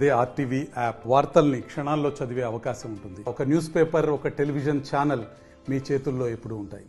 అదే RTV app వార్తల్ని క్షణాల్లో చదివే అవకాశం ఉంటుంది. ఒక న్యూస్ పేపర్, ఒక టెలివిజన్ ఛానల్ మీ చేతుల్లో ఎప్పుడూ ఉంటాయి.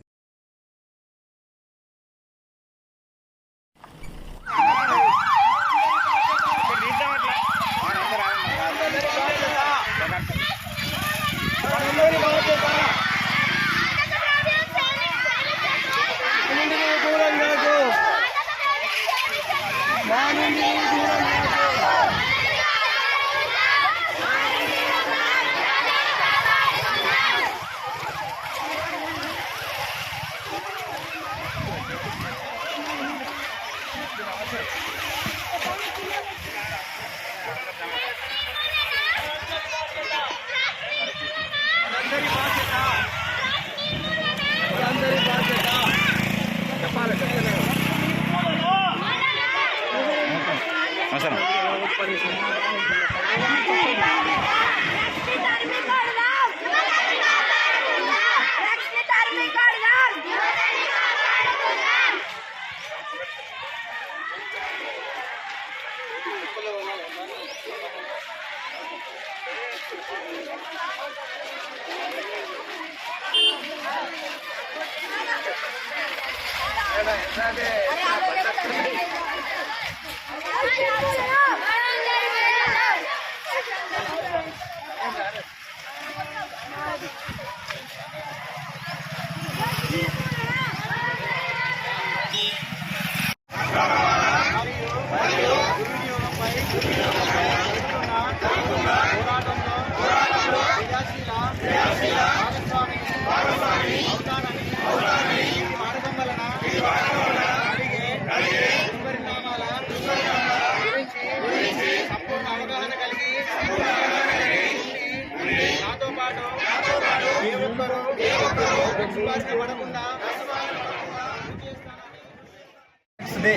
డే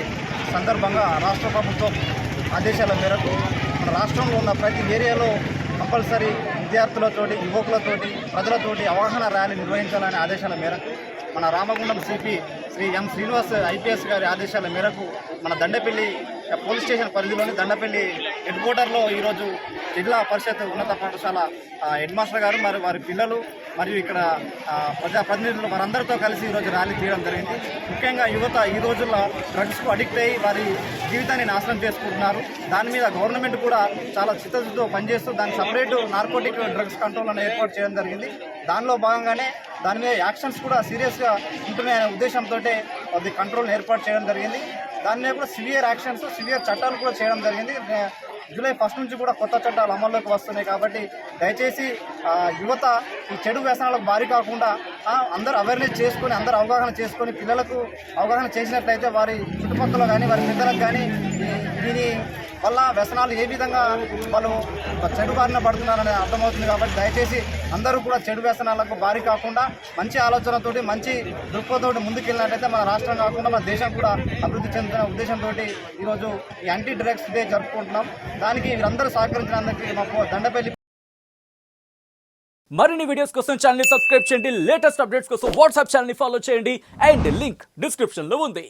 సందర్భంగా రాష్ట్ర ప్రభుత్వం ఆదేశాల మేరకు మన రాష్ట్రంలో ఉన్న ప్రతి ఏరియాలో కంపల్సరీ విద్యార్థులతోటి, యువకులతోటి, ప్రజలతోటి అవగాహన ర్యాలీ నిర్వహించాలనే ఆదేశాల మేరకు మన రామగుండం సిపి శ్రీ ఎం శ్రీనివాస్ ఐపీఎస్ గారి ఆదేశాల మేరకు మన దండపల్లి పోలీస్ స్టేషన్ పరిధిలోని దండపల్లి హెడ్ క్వార్టర్లో ఈరోజు జిల్లా పరిషత్ ఉన్నత పాఠశాల హెడ్ మాస్టర్ గారు మరి వారి పిల్లలు మరియు ఇక్కడ ప్రజాప్రతినిధులు వారందరితో కలిసి ఈరోజు ర్యాలీ తీయడం జరిగింది. ముఖ్యంగా యువత ఈ రోజుల్లో డ్రగ్స్కు అడిక్ట్ అయ్యి వారి జీవితాన్ని నాశనం చేసుకుంటున్నారు. దాని మీద గవర్నమెంట్ కూడా చాలా చిత్తశుద్ధితో పనిచేస్తూ దాని సపరేటు నార్కోటిక్ డ్రగ్స్ కంట్రోల్ అని ఏర్పాటు చేయడం జరిగింది. దానిలో భాగంగానే దాని మీద యాక్షన్స్ కూడా సీరియస్గా ఉంటున్నాయనే ఉద్దేశంతో అది కంట్రోల్ ఏర్పాటు చేయడం జరిగింది. దాని మీద కూడా సివియర్ యాక్షన్స్, సివియర్ చట్టాలు కూడా చేయడం జరిగింది. జూలై 1 నుంచి కూడా కొత్త చట్టాలు అమల్లోకి వస్తున్నాయి. కాబట్టి దయచేసి యువత ఈ చెడు వ్యసనాలకు బారి కాకుండా అందరూ అవేర్నెస్ చేసుకొని, అందరూ అవగాహన చేసుకొని, పిల్లలకు అవగాహన చేసినట్లయితే వారి చుట్టుపక్కల కానీ వారి పెద్దలకు కానీ దీని వల్ల వ్యసనాలు ఏ విధంగా వాళ్ళు చెడు బారిన పడుతున్నారని అర్థమవుతుంది. కాబట్టి దయచేసి అందరూ కూడా చెడు వ్యసనాలకు బారి కాకుండా మంచి ఆలోచనతోటి, మంచి దృక్పథంతో ముందుకెళ్ళినట్టయితే మన రాష్ట్రం కాకుండా మన దేశం కూడా అభివృద్ధి చెందుతున్న ఉద్దేశంతో ఈరోజు ఈ యాంటీ డ్రగ్స్ డే జరుపుకుంటున్నాం. దానికి వీరందరూ సహకరించినందుకు మాకు దండపల్లి. మరిన్ని వీడియోస్ కోసం ఛానల్ ని సబ్స్క్రైబ్ చేయండి. లేటెస్ట్ అప్డేట్స్ కోసం వాట్సాప్ ఛానల్ ని ఫాలో చేయండి. అండ్ లింక్ డిస్క్రిప్షన్ లో ఉంది.